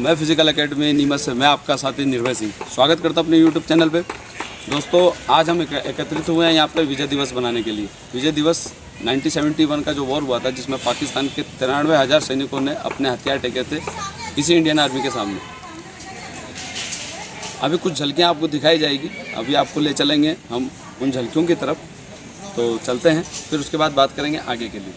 मैं physical academy Neemuch से मैं आपका साथी निर्भय सिंह स्वागत करता हूं अपने यूट्यूब चैनल पे। दोस्तों आज हम एकत्रित हुए हैं यहाँ पे विजय दिवस बनाने के लिए। विजय दिवस 1971 का जो वॉर हुआ था जिसमें पाकिस्तान के 93,000 सैनिकों ने अपने हथियार टेके थे इसी इंडियन आर्मी के सामने। अभी कुछ झलकियाँ आपको दिखाई जाएगी, अभी आपको ले चलेंगे हम उन झलकियों की तरफ। तो चलते हैं, फिर उसके बाद बात करेंगे आगे के लिए।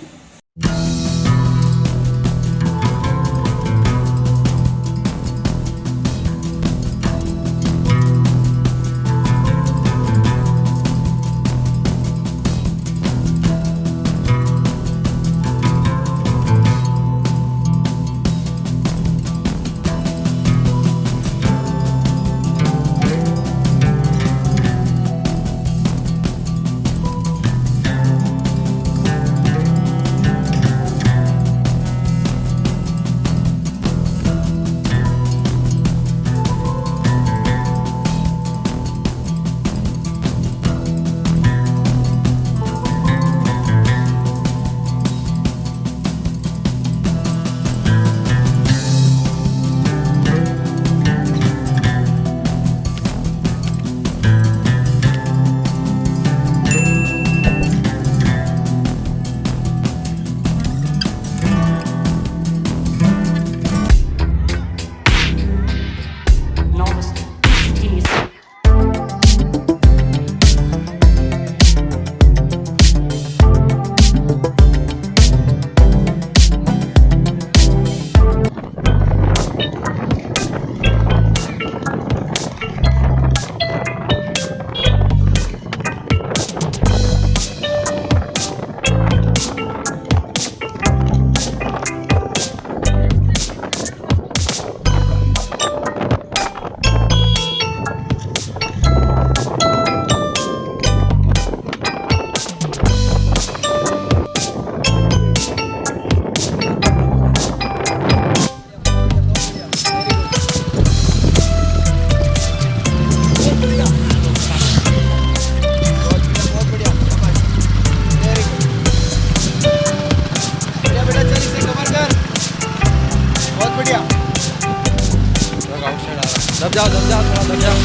दब जाओ थोड़ा दब जाओ।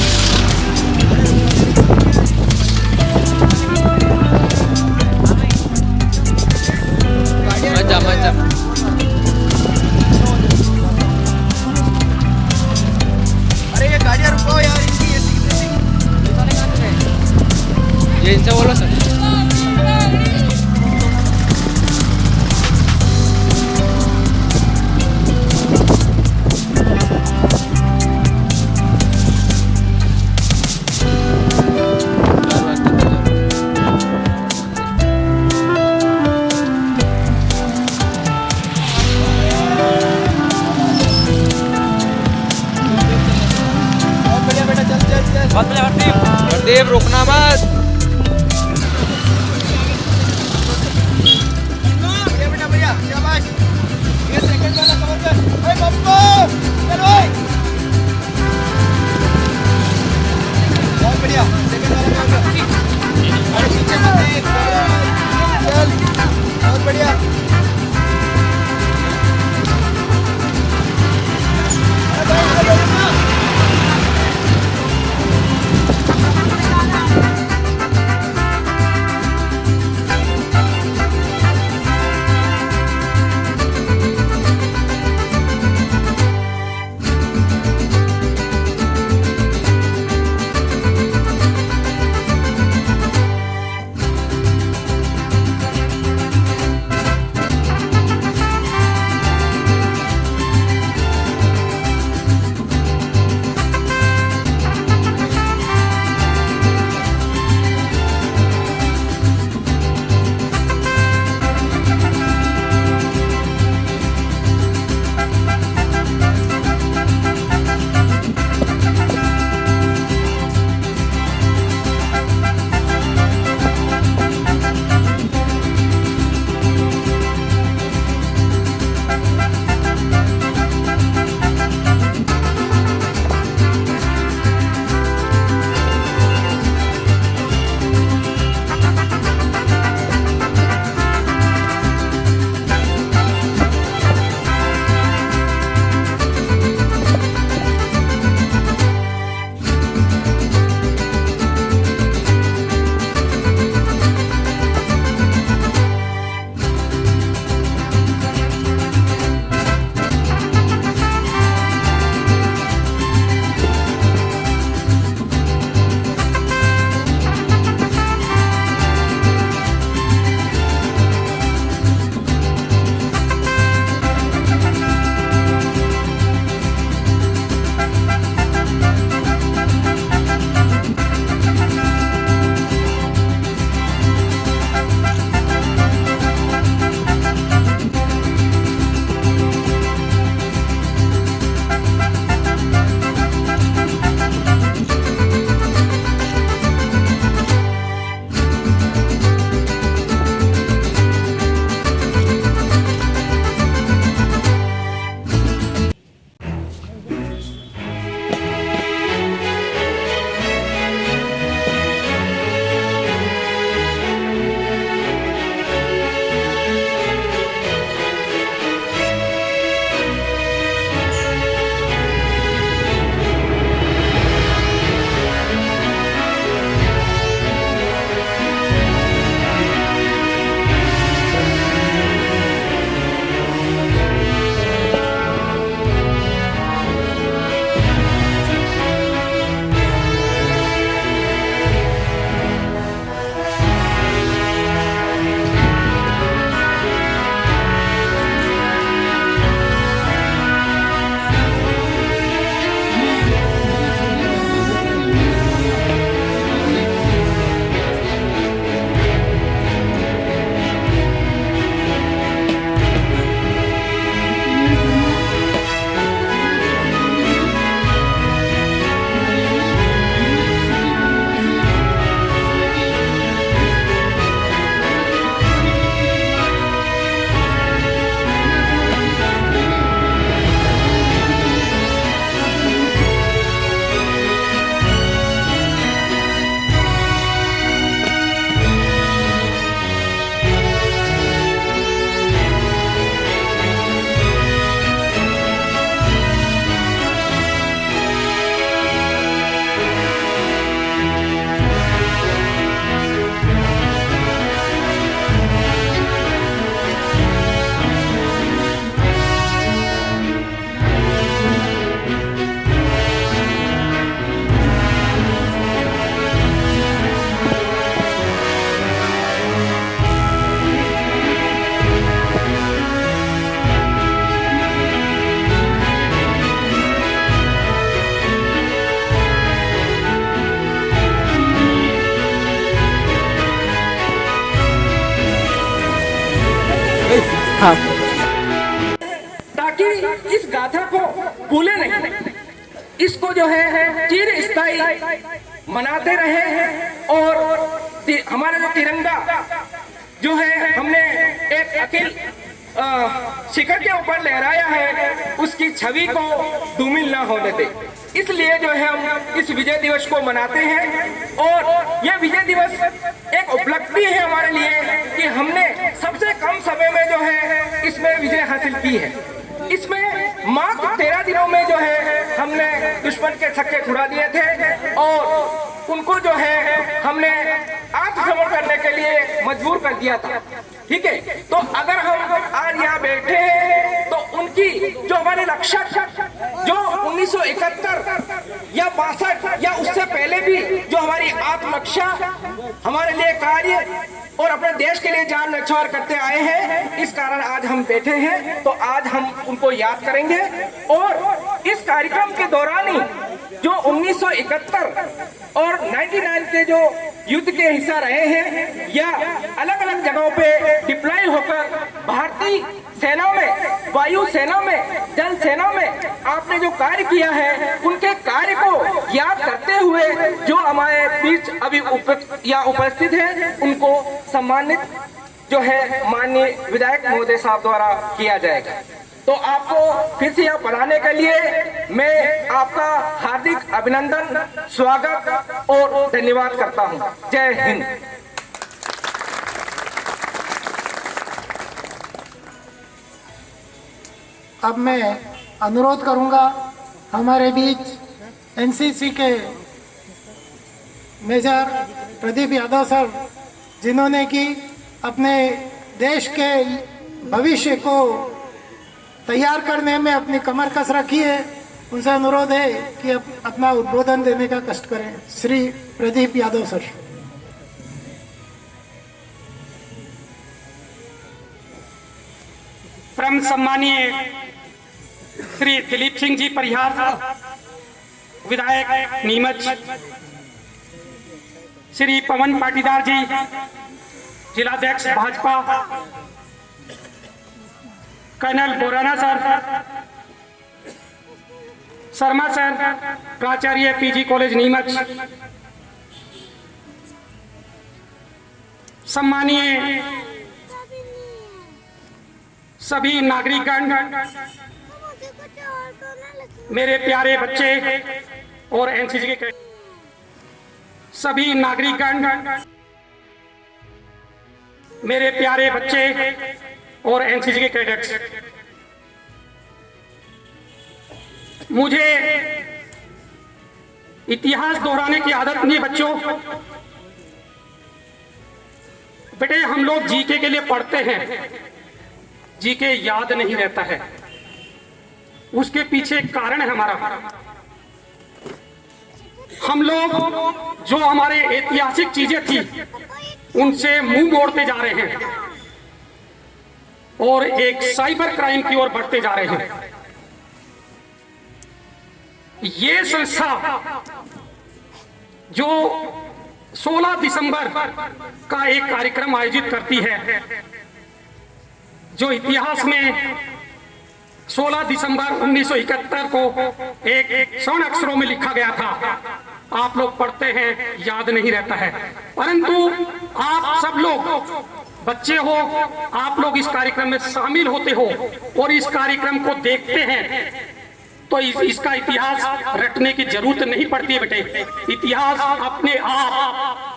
मत जा अरे ये गाड़ियाँ रुको यार, इनकी ये इनसे बोलो सर। हरदेव रुकना मत। बेटा भैया शाबाश, ये सेकंड वाला कवर कर। ओए बब्बू चलो, बहुत बढ़िया, सेकंड वाला कवर कर। अरे पीछे मत देख, चल बहुत बढ़िया। था। ताकि इस गाथा को भूले नहीं, इसको जो है चिर स्थायी मनाते रहे और हमारा जो तिरंगा जो है हमने एक अकेल शिखर के ऊपर लहराया है, उसकी छवि को धूमिल ना होने दे। इसलिए जो है हम इस विजय दिवस को मनाते हैं और यह विजय दिवस एक उपलब्धि है हमारे लिए कि हमने सबसे कम समय में जो है इसमें विजय हासिल की है। इसमें मात्र 13 दिनों में जो है हमने दुश्मन के छक्के छुड़ा दिए थे और उनको जो है हमने आत्मसमर्पण करने के लिए मजबूर कर दिया था। ठीक है, तो अगर हम आज यहाँ बैठे हैं तो उनकी जो हमारे रक्षक जो 1971 या 62 या उससे पहले भी जो हमारी आत्मरक्षा हमारे लिए कार्य और अपने देश के लिए जान न्यौछावर करते आए हैं, इस कारण आज हम बैठे हैं। तो आज हम उनको याद करेंगे और इस कार्यक्रम के दौरान ही जो 1971 और 99 के जो युद्ध के हिस्सा रहे हैं या अलग अलग जगहों पे डिप्लॉय होकर भारतीय सेना में, वायु सेना में, जल सेना में आपने जो कार्य किया है, उनके कार्य को याद करते हुए जो हमारे बीच अभी उपस्थित हैं, उनको सम्मानित जो है माननीय विधायक महोदय साहब द्वारा किया जाएगा। तो आपको फिर से यहाँ पढ़ाने के लिए मैं आपका हार्दिक अभिनंदन, स्वागत और धन्यवाद करता हूँ। जय हिंद। अब मैं अनुरोध करूंगा हमारे बीच एनसीसी के मेजर प्रदीप यादव सर, जिन्होंने कि अपने देश के भविष्य को तैयार करने में अपनी कमर कस रखी है, उनसे अनुरोध है कि अपना उद्बोधन देने का कष्ट करें। श्री प्रदीप यादव सर। परम सम्मानीय श्री दिलीप सिंह जी परिहार, विधायक नीमच, श्री पवन पाटीदार जी, जिलाध्यक्ष Bhajpa, colonel Borana sir, Sharma sir, प्राचार्य पीजी कॉलेज नीमच, सम्मानीय सभी नागरिकगण, मेरे प्यारे बच्चे और एनसीसी के सभी नागरिकगण, मेरे प्यारे बच्चे और एनसीसी के कैडेट्स, मुझे इतिहास दोहराने की आदत नहीं बच्चों। बेटे हम लोग जीके के लिए पढ़ते हैं, जीके याद नहीं रहता है, उसके पीछे एक कारण है हमारा। हम लोग जो हमारे ऐतिहासिक चीजें थी उनसे मुंह मोड़ते जा रहे हैं और एक साइबर क्राइम की ओर बढ़ते जा रहे हैं। ये संस्था जो 16 दिसंबर का एक कार्यक्रम आयोजित करती है, जो इतिहास में 16 दिसंबर 1971 को एक स्वर्ण अक्षरों में लिखा गया था, आप लोग पढ़ते हैं, याद नहीं रहता है। परंतु आप सब लोग बच्चे हो, आप लोग इस कार्यक्रम में शामिल होते हो और इस कार्यक्रम को देखते हैं, तो इसका इतिहास रटने की जरूरत नहीं पड़ती है बेटे। इतिहास अपने आप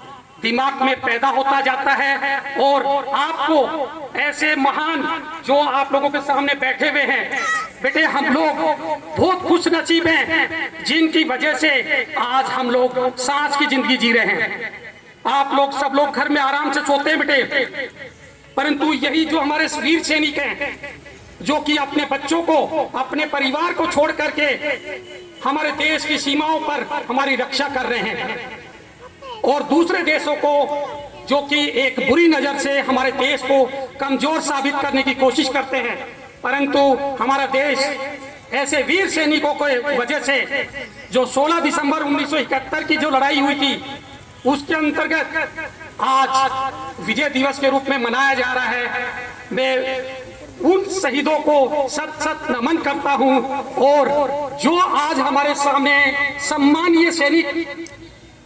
दिमाग में पैदा होता जाता है और आपको ऐसे महान जो आप लोगों के सामने बैठे हुए हैं बेटे, हम लोग बहुत खुश नसीब हैं जिनकी वजह से आज हम लोग सांस की जिंदगी जी रहे हैं। आप लोग सब लोग घर में आराम से सोते हैं बेटे, परंतु यही जो हमारे वीर सैनिक हैं जो कि अपने बच्चों को, अपने परिवार को छोड़ करके हमारे देश की सीमाओं पर हमारी रक्षा कर रहे हैं और दूसरे देशों को जो कि एक बुरी नजर से हमारे देश को कमजोर साबित करने की कोशिश करते हैं, परंतु हमारा देश ऐसे वीर सैनिकों की वजह से जो 16 दिसंबर 1971 की जो लड़ाई हुई थी उसके अंतर्गत आज विजय दिवस के रूप में मनाया जा रहा है। मैं उन शहीदों को सत सत नमन करता हूं। और जो आज हमारे सामने सम्मानीय सैनिक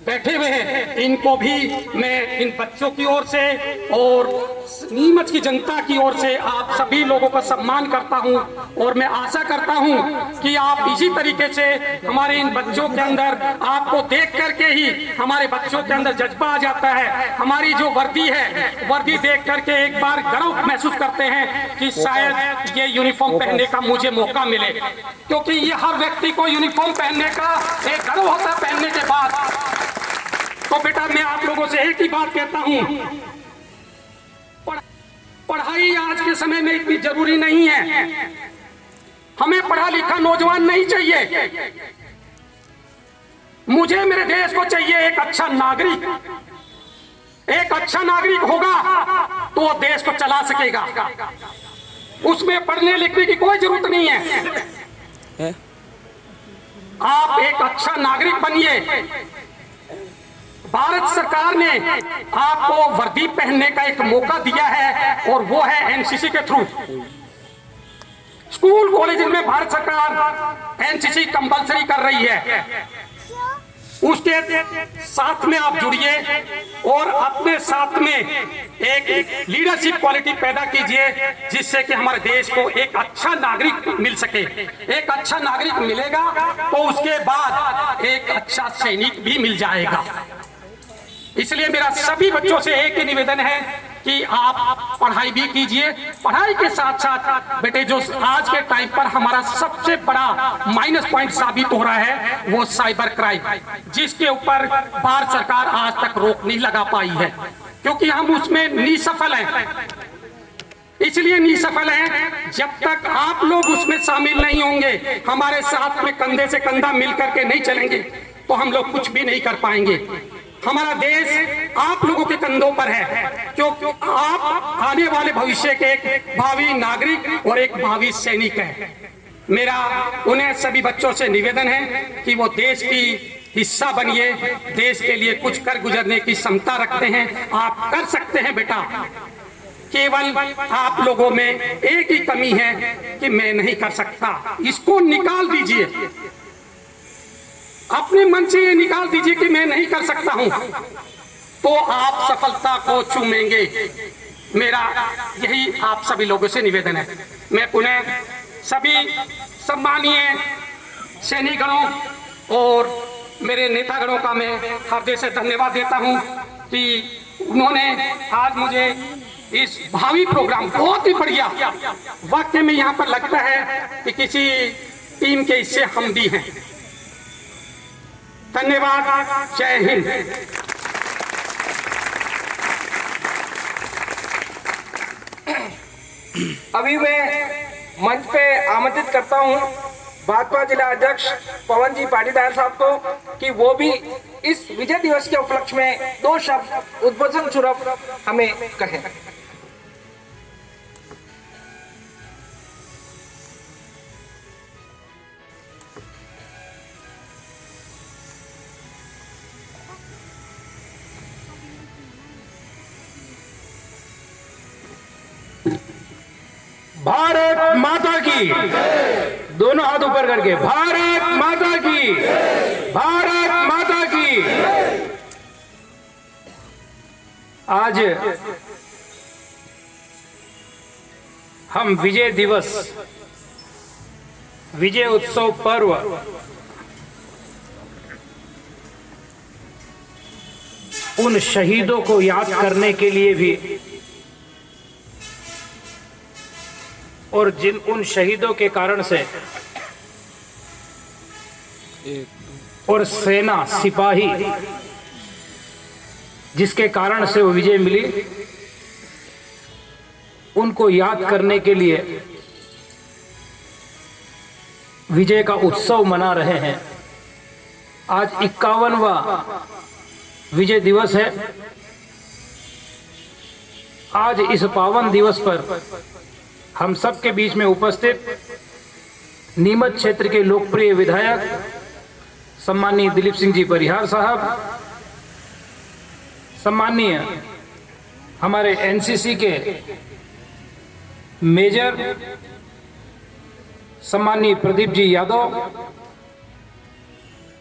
बैठे हुए हैं, इनको भी मैं इन बच्चों की ओर से और नीमच की जनता की ओर से आप सभी लोगों का सम्मान करता हूं। और मैं आशा करता हूं कि आप इसी तरीके से हमारे इन बच्चों के अंदर, आपको देख करके ही हमारे बच्चों के अंदर जज्बा आ जाता है। हमारी जो वर्दी है, वर्दी देख करके एक बार गर्व महसूस करते हैं कि शायद ये यूनिफॉर्म पहनने का मुझे मौका मिले, क्योंकि ये हर व्यक्ति को यूनिफॉर्म पहनने का एक गर्व होता है पहनने के बाद। तो बेटा मैं आप लोगों से एक ही बात कहता हूं, पढ़ाई आज के समय में इतनी जरूरी नहीं है। हमें पढ़ा लिखा नौजवान नहीं चाहिए, मुझे मेरे देश को चाहिए एक अच्छा नागरिक। एक अच्छा नागरिक होगा तो वो देश को चला सकेगा, उसमें पढ़ने लिखने की कोई जरूरत नहीं है। आप एक अच्छा नागरिक बनिए। भारत सरकार ने आपको वर्दी पहनने का एक मौका दिया है और वो है एनसीसी के थ्रू। स्कूल कॉलेज में भारत सरकार एनसीसी कंपलसरी कर रही है, उसके साथ में आप जुड़िए और अपने साथ में एक लीडरशिप क्वालिटी पैदा कीजिए, जिससे कि हमारे देश को एक अच्छा नागरिक मिल सके। एक अच्छा नागरिक मिलेगा तो उसके बाद एक अच्छा सैनिक भी मिल जाएगा। इसलिए मेरा सभी बच्चों से एक ही निवेदन है कि आप पढ़ाई भी कीजिए। पढ़ाई के साथ साथ बेटे जो आज के टाइम पर हमारा सबसे बड़ा माइनस पॉइंट साबित हो रहा है वो साइबर क्राइम, जिसके ऊपर भारत सरकार आज तक रोक नहीं लगा पाई है, क्योंकि हम उसमें निसफल हैं। इसलिए निसफल हैं, जब तक आप लोग उसमें शामिल नहीं होंगे, हमारे साथ में कंधे से कंधा मिल करके नहीं चलेंगे, तो हम लोग कुछ भी नहीं कर पाएंगे। हमारा देश आप लोगों के कंधों पर है, क्योंकि आप आने वाले भविष्य के एक भावी नागरिक और एक भावी सैनिक है। मेरा उन्हें सभी बच्चों से निवेदन है कि वो देश की हिस्सा बनिए, देश के लिए कुछ कर गुजरने की क्षमता रखते हैं, आप कर सकते हैं बेटा। केवल आप लोगों में एक ही कमी है कि मैं नहीं कर सकता, इसको निकाल दीजिए। अपने मन से ये निकाल दीजिए कि मैं नहीं कर सकता हूं, तो आप सफलता को चूमेंगे। मेरा यही आप सभी लोगों से निवेदन है। मैं पुनः सभी सम्मानीय सैनिकगणों और मेरे नेतागणों का मैं हृदय से धन्यवाद देता हूं कि उन्होंने आज मुझे इस भावी प्रोग्राम बहुत ही बढ़िया वाक्य में यहाँ पर लगता है कि किसी टीम के हिस्से हम भी हैं। धन्यवाद, जय हिंद। अभी मैं मंच पे आमंत्रित करता हूं भाजपा जिला अध्यक्ष पवन जी पाटीदार साहब को कि वो भी इस विजय दिवस के उपलक्ष्य में 2 शब्द उद्बोधन स्वरूप हमें कहें। भारत माता की, दोनों हाथ ऊपर करके, भारत माता की, भारत माता की। आज हम विजय दिवस, विजय उत्सव पर्व उन शहीदों को याद करने के लिए भी और उन शहीदों के कारण से और सेना सिपाही जिसके कारण से वो विजय मिली, उनको याद करने के लिए विजय का उत्सव मना रहे हैं। आज 51वां विजय दिवस है। आज इस पावन दिवस पर हम सब के बीच में उपस्थित नीमच क्षेत्र के लोकप्रिय विधायक सम्माननीय दिलीप सिंह जी परिहार साहब, सम्माननीय हमारे एनसीसी के मेजर सम्मानीय प्रदीप जी यादव,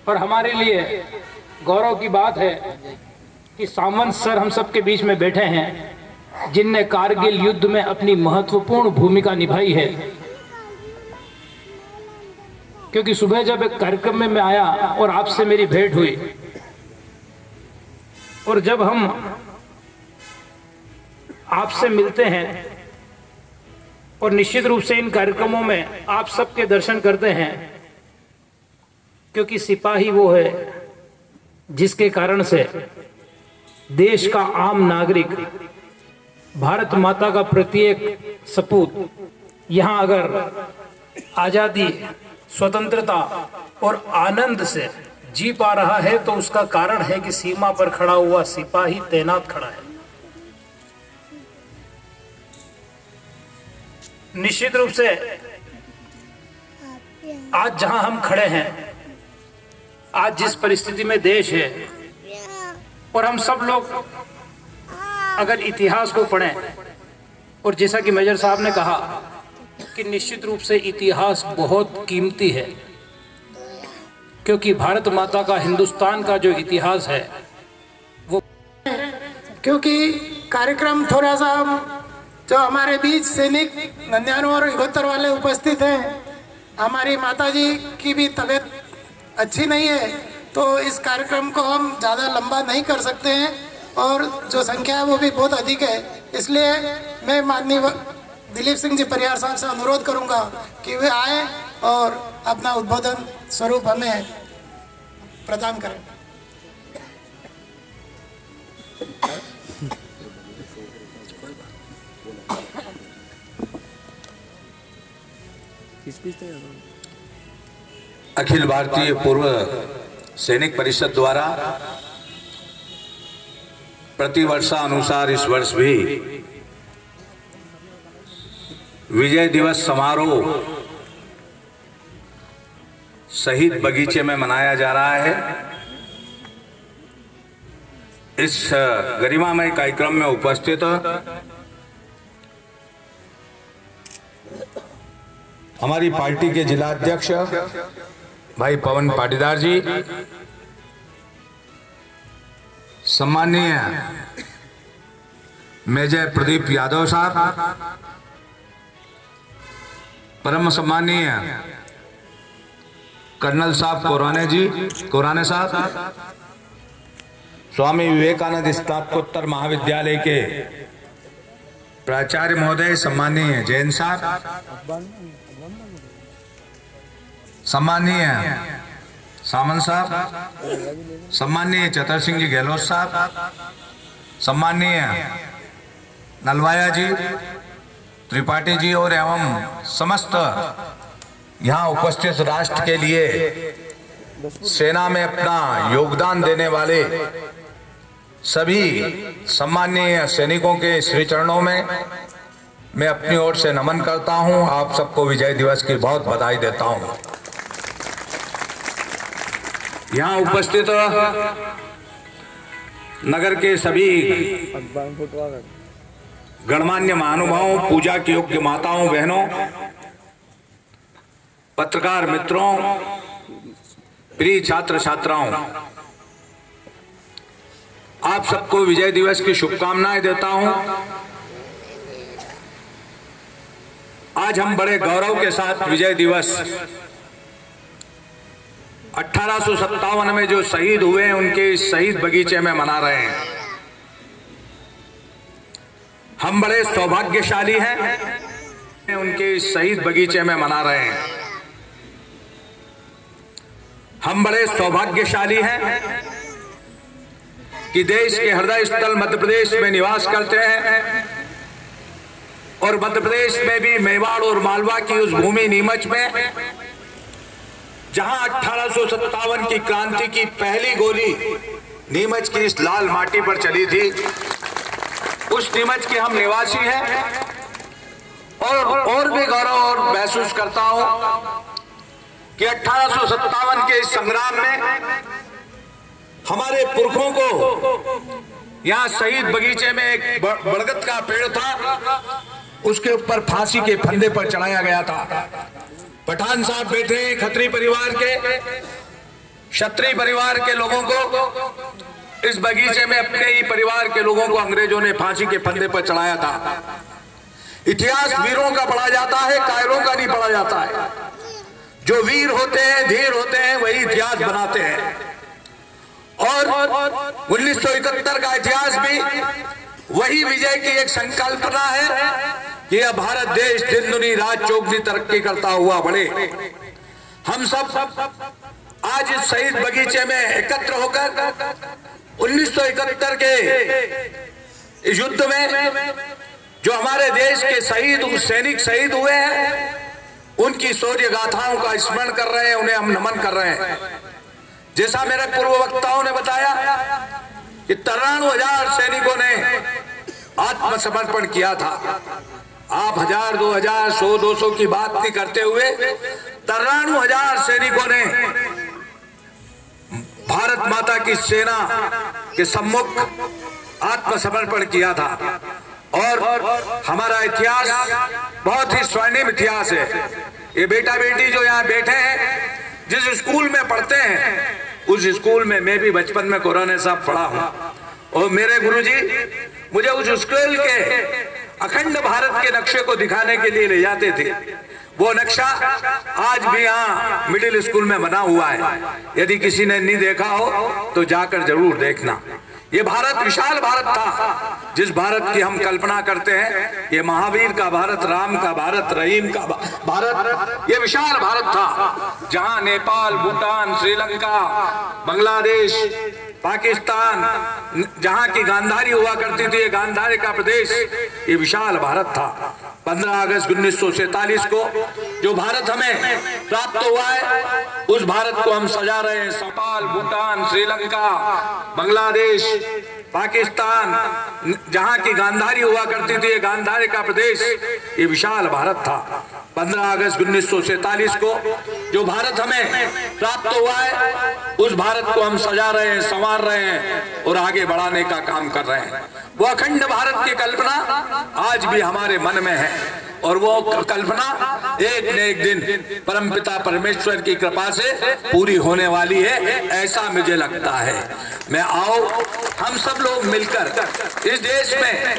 और हमारे लिए गौरव की बात है कि सामंत सर हम सब के बीच में बैठे हैं, जिनने कारगिल युद्ध में अपनी महत्वपूर्ण भूमिका निभाई है। क्योंकि सुबह जब एक कार्यक्रम में मैं आया और आपसे मेरी भेंट हुई, और जब हम आपसे मिलते हैं और निश्चित रूप से इन कार्यक्रमों में आप सबके दर्शन करते हैं, क्योंकि सिपाही वो है जिसके कारण से देश का आम नागरिक, भारत माता का प्रत्येक सपूत यहाँ अगर आजादी, स्वतंत्रता और आनंद से जी पा रहा है तो उसका कारण है कि सीमा पर खड़ा हुआ सिपाही तैनात खड़ा है। निश्चित रूप से आज जहां हम खड़े हैं, आज जिस परिस्थिति में देश है, और हम सब लोग अगर इतिहास को पढ़ें, और जैसा कि मेजर साहब ने कहा कि निश्चित रूप से इतिहास बहुत कीमती है, क्योंकि भारत माता का, हिंदुस्तान का जो इतिहास है वो, क्योंकि कार्यक्रम थोड़ा सा जो हमारे बीच सैनिक 99 और 71 वाले उपस्थित हैं, हमारी माताजी की भी तबीयत अच्छी नहीं है, तो इस कार्यक्रम को हम ज़्यादा लंबा नहीं कर सकते हैं, और जो संख्या है वो भी बहुत अधिक है। इसलिए मैं माननीय दिलीप सिंह जी परिहार साहब से अनुरोध करूंगा कि वे आए और अपना उद्बोधन स्वरूप हमें प्रदान करें। अखिल भारतीय पूर्व सैनिक परिषद द्वारा प्रतिवर्षानुसार इस वर्ष भी विजय दिवस समारोह शहीद बगीचे में मनाया जा रहा है। इस गरिमामय कार्यक्रम में उपस्थित हमारी पार्टी के जिला अध्यक्ष भाई पवन पाटीदार जी, सम्माननीय मेजर प्रदीप यादव साहब, परम सम्माननीय कर्नल साहब कोराने साहब, स्वामी विवेकानंद स्नातकोत्तर महाविद्यालय के प्राचार्य महोदय सम्माननीय जैन साहब, सम्माननीय सामंत साहब, सम्माननीय चतर सिंह जी गहलोत साहब, सम्माननीय नलवाया जी, त्रिपाठी जी और एवं समस्त यहाँ उपस्थित राष्ट्र के लिए सेना में अपना योगदान देने वाले सभी सम्माननीय सैनिकों के श्री चरणों में मैं अपनी ओर से नमन करता हूं। आप सबको विजय दिवस की बहुत बधाई देता हूं। यहाँ उपस्थित नगर के सभी गणमान्य महानुभावों, पूजा के योग्य माताओं, बहनों, पत्रकार मित्रों, प्रिय छात्र छात्राओं, आप सबको विजय दिवस की शुभकामनाएं देता हूं। आज हम बड़े गौरव के साथ विजय दिवस 1857 में जो शहीद हुए हैं उनके इस शहीद बगीचे में मना रहे हैं। हम बड़े सौभाग्यशाली हैं, उनके इस शहीद बगीचे में मना रहे हैं। हम बड़े सौभाग्यशाली हैं कि देश के हृदय स्थल मध्य प्रदेश में निवास करते हैं, और मध्य प्रदेश में भी मेवाड़ और मालवा की उस भूमि नीमच में जहां 1857 की क्रांति की पहली गोली नीमच की इस लाल माटी पर चली थी, उस नीमच के हम निवासी हैं। और भी गौरव और महसूस करता हूं कि 1857 के इस संग्राम में हमारे पुरखों को यहाँ शहीद बगीचे में एक बरगद का पेड़ था, उसके ऊपर फांसी के फंदे पर चढ़ाया गया था। पठान साहब बैठे हैं, खत्री परिवार के, क्षत्रिय परिवार के लोगों को इस बगीचे में अपने ही परिवार के लोगों को अंग्रेजों ने फांसी के फंदे पर चढ़ाया था। इतिहास वीरों का पढ़ा जाता है, कायरों का नहीं पढ़ा जाता है। जो वीर होते हैं, धीर होते हैं, वही इतिहास बनाते हैं। और 1971 का इतिहास भी वही विजय की एक संकल्पना है कि यह भारत देश दिन दुनी रात चौगुनी तरक्की करता हुआ बढ़े। हम सब आज इस शहीद बगीचे में एकत्र होकर 1971 के युद्ध में जो हमारे देश के सैनिक शहीद हुए हैं, उनकी शौर्य गाथाओं का स्मरण कर रहे हैं, उन्हें हम नमन कर रहे हैं। जैसा मेरे पूर्व वक्ताओं ने बताया कि 93,000 सैनिकों ने आत्मसमर्पण किया था। आप 1000, 2000, 100, 200 की बात नहीं करते हुए 93,000 सैनिकों ने भारत माता की सेना के सम्मुख आत्मसमर्पण किया था। और हमारा इतिहास बहुत ही स्वर्णिम इतिहास है। ये बेटा बेटी जो यहाँ बैठे हैं, जिस स्कूल में पढ़ते हैं, उस स्कूल में मैं भी बचपन में कोरोना साहब पढ़ा हूँ। और मेरे गुरुजी मुझे उस स्कूल के अखंड भारत के नक्शे को दिखाने के लिए ले जाते थे। वो नक्शा आज भी यहाँ मिडिल स्कूल में बना हुआ है। यदि किसी ने नहीं देखा हो तो जाकर जरूर देखना। ये भारत विशाल भारत था, जिस भारत की हम कल्पना करते हैं। ये महावीर का भारत, राम का भारत, रहीम का भारत, ये विशाल भारत था, जहां नेपाल, भूटान, श्रीलंका, बांग्लादेश, पाकिस्तान, जहां की गांधारी हुआ करती थी, गांधारी का प्रदेश, ये विशाल भारत था। 15 अगस्त 1947 को जो भारत हमें प्राप्त हुआ है, उस भारत को हम सजा रहे हैं। नेपाल, भूटान, श्रीलंका, बांग्लादेश, पाकिस्तान, जहां की गांधारी हुआ करती थी, गांधारी का प्रदेश, ये विशाल भारत था। 15 अगस्त 1947 को जो भारत हमें प्राप्त हुआ है, उस भारत को हम सजा रहे हैं, संवार रहे हैं और आगे बढ़ाने का काम कर रहे हैं। वो अखंड भारत की कल्पना आज भी हमारे मन में है, और वो कल्पना एक न एक दिन परमपिता परमेश्वर की कृपा से पूरी होने वाली है, ऐसा मुझे लगता है। मैं आओ हम सब लोग मिलकर इस देश में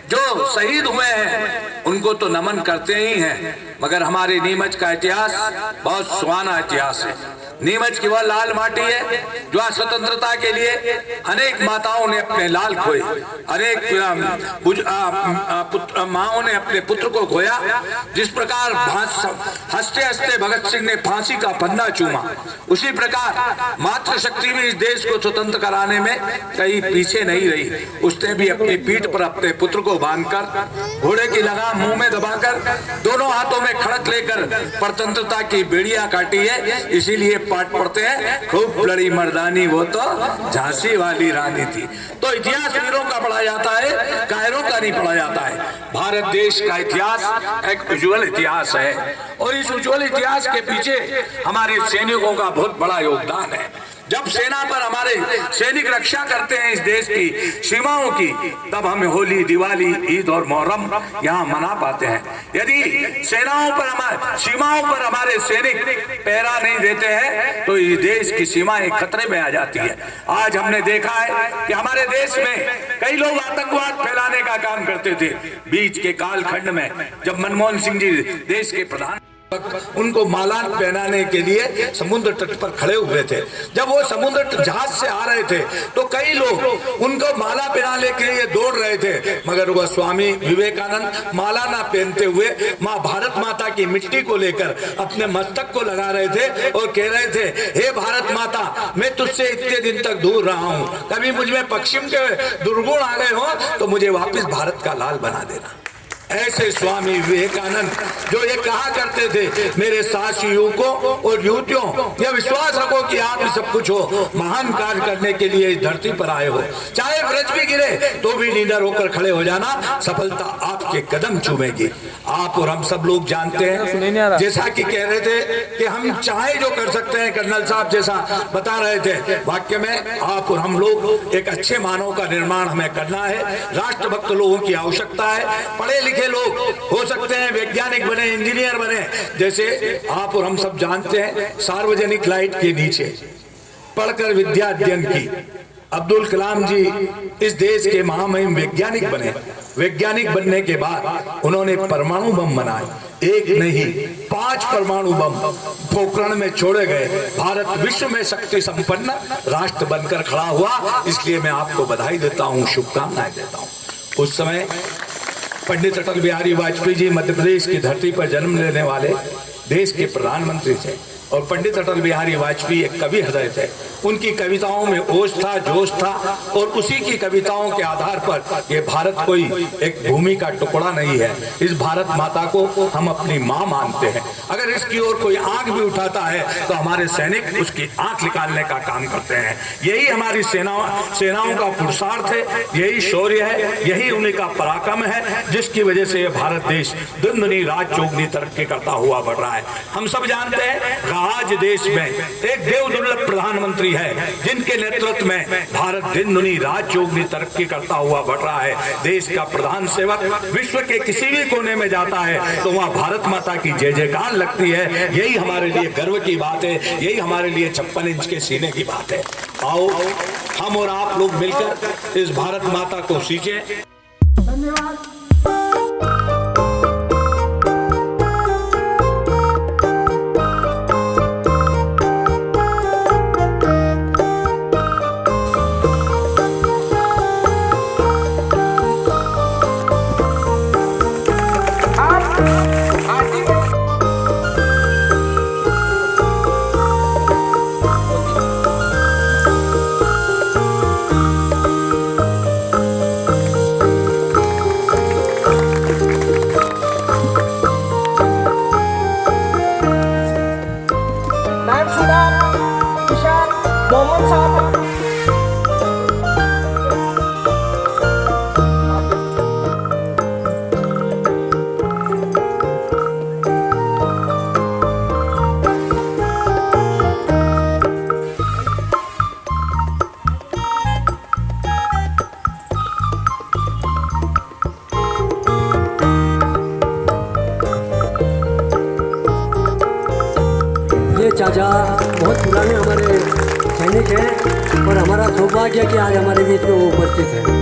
जो शहीद हुए हैं उनको तो नमन करते ही हैं, मगर हमारे नीमच का इतिहास बहुत सुहाना इतिहास है। नीमच की वह लाल माटी है जो आज स्वतंत्रता के लिए अनेक माताओं ने अपने लाल खोए, अनेक माओं ने अपने पुत्र को खोया। जिस प्रकार हंसते हंसते भगत सिंह ने फांसी का फंदा चूमा, उसी प्रकार मातृशक्ति भी इस देश को स्वतंत्र कराने में कहीं पीछे नहीं रही। उसने भी अपनी पीठ पर अपने पुत्र को बांधकर, घोड़े की लगाम मुंह में दबाकर, दोनों हाथों में खड़क लेकर स्वतंत्रता की बेड़ियां काटी है। इसीलिए पाठ पढ़ते हैं, खूब लड़ी मर्दानी वो तो झांसी वाली रानी थी। तो इतिहास वीरों का पढ़ा जाता है, कायरों का नहीं पढ़ा जाता है। भारत देश का इतिहास एक उज्जवल इतिहास है, और इस उज्जवल इतिहास के पीछे हमारे सैनिकों का बहुत बड़ा योगदान है। जब सेना पर हमारे सैनिक रक्षा करते हैं इस देश की सीमाओं की, तब हम होली, दिवाली, ईद और मुहर्रम यहाँ मना पाते हैं। यदि सेनाओं पर, हमारे सीमाओं पर हमारे सैनिक पहरा नहीं देते हैं तो इस देश की सीमाएं खतरे में आ जाती है। आज हमने देखा है कि हमारे देश में कई लोग आतंकवाद फैलाने का काम करते थे। बीच के कालखंड में जब मनमोहन सिंह जी देश के प्रधान, उनको माला पहनाने के लिए समुद्र तट पर खड़े हुए थे। जब वो समुद्र जहाज से आ रहे थे तो कई लोग उनको माला पहनाने के लिए दौड़ रहे थे, मगर वह स्वामी विवेकानंद माला ना पहनते हुए माँ भारत माता की मिट्टी को लेकर अपने मस्तक को लगा रहे थे और कह रहे थे, हे भारत माता, मैं तुझसे इतने दिन तक दूर रहा हूँ, कभी मुझ में पश्चिम के दुर्गुण आ गए हो तो मुझे वापिस भारत का लाल बना देना। ऐसे स्वामी विवेकानंद जो ये कहा करते थे, मेरे साथी युवकों और युवतियों, यह विश्वास रखो कि आप ही सब कुछ हो, महान कार्य करने के लिए इस धरती पर आए हो। चाहे ब्रज भी गिरे तो भी निडर होकर खड़े हो जाना, सफलता आपके कदम चूमेगी। आप और हम सब लोग जानते हैं, जैसा कि कह रहे थे कि हम चाहे जो कर सकते हैं, कर्नल साहब जैसा बता रहे थे वाक्य में, आप और हम लोग एक अच्छे मानव का निर्माण हमें करना है। राष्ट्रभक्त लोगों की आवश्यकता है। पढ़े लिखे लोग हो सकते हैं, वैज्ञानिक बने, इंजीनियर बने, जैसे आप और हम सब जानते हैं सार्वजनिक लाइट के नीचे पढ़कर विद्या अध्ययन की अब्दुल कलाम जी इस देश के महामहिम वैज्ञानिक बने। वैज्ञानिक बनने के बाद उन्होंने परमाणु बम बनाए, एक नहीं 5 परमाणु बम पोखरण में छोड़े गए। भारत विश्व में शक्ति संपन्न राष्ट्र बनकर खड़ा हुआ। इसलिए मैं आपको बधाई देता हूं, शुभकामनाएं देता हूं। उस समय पंडित अटल बिहारी वाजपेयी जी मध्य प्रदेश की धरती पर जन्म लेने वाले देश के प्रधानमंत्री थे और पंडित अटल बिहारी वाजपेयी एक कवि हृदय थे। उनकी कविताओं में ओज था, जोश था और उसी की कविताओं के आधार पर ये भारत कोई एक भूमि का टुकड़ा नहीं है। इस भारत माता को हम अपनी माँ मानते हैं। अगर इसकी ओर कोई आंख भी उठाता है तो हमारे सैनिक उसकी आंख निकालने का काम करते हैं। यही हमारी सेनाओं का पुरुषार्थ है, यही शौर्य है, यही उन्हीं का पराक्रम है, जिसकी वजह से ये भारत देश दिन दुनी रात चौगुनी तरक्की करता हुआ बढ़ रहा है। हम सब जानते हैं आज देश में एक देव दुर्लभ प्रधानमंत्री है, जिनके नेतृत्व में भारत दिन दुनी रात चौगुनी तरक्की करता हुआ बढ़ रहा है। देश का प्रधान सेवक विश्व के किसी भी कोने में जाता है तो वहाँ भारत माता की जय जयकार लगती है। यही हमारे लिए गर्व की बात है, यही हमारे लिए 56 इंच के सीने की बात है। आओ हम और आप लोग मिलकर इस भारत माता को सींचे। धन्यवाद। मोहम्मद साहब ये चाचा बहुत पुराने हमारे सैनिक हैं और हमारा सौभाग्य कि आज हमारे बीच में वो उपस्थित है।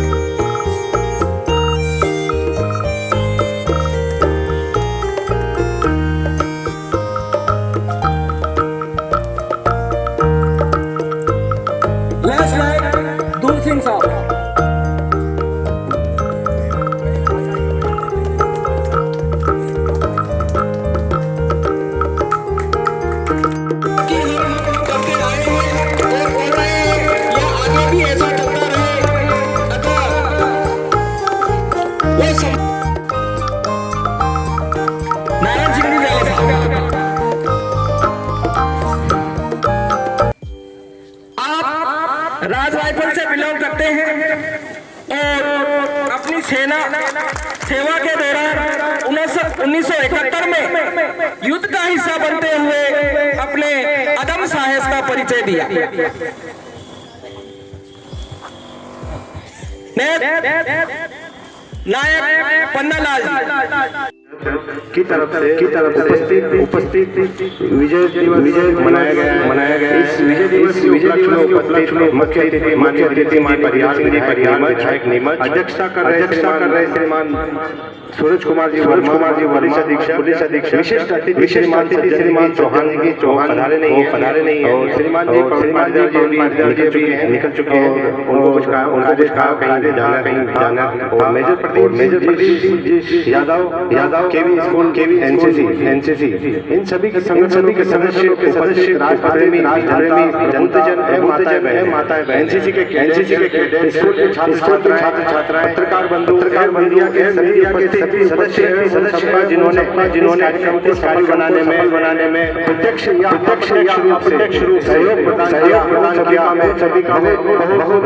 दूर सिंह साहब राज राइफल से बिलोंग करते हैं और अपनी सेवा के दौरान 1971 में युद्ध का हिस्सा बनते हुए अपने अदम साहस का परिचय दिया। नायक पन्नालाल की तरफ से उपस्थित विजय मनाया गया। इस विजय दिवस के उपलक्ष्य में मुख्य अतिथि माननीय परिहार विधायक नीमच अध्यक्षता कर रहे श्रीमान सूरज कुमार जी पुलिस अधीक्षक विशिष्ट अतिथि श्रीमान चौहान जी पधारे नहीं है और श्रीमान जी निकल चुके हैं। उनको कुछ कहा कहीं जाना और मेजर प्रदीप यादव एनसीसी इन सभी के संगठनों के सदस्य उपस्थित राजप्रेमी जनताजन माताएं बहन एनसीसी के स्कूल के छात्र छात्राएं पत्रकार बंधुओं के सभी उपस्थित सदस्य जिन्होंने कार्यक्रम को सफल बनाने में प्रत्यक्ष या अप्रत्यक्ष रूप से सहयोग प्रदान किया, मैं सभी का बहुत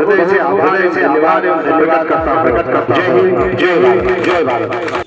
हृदय से आभार एवं धन्यवाद प्रकट करता हूं। जय हिंद, जय भारत, जय भारत।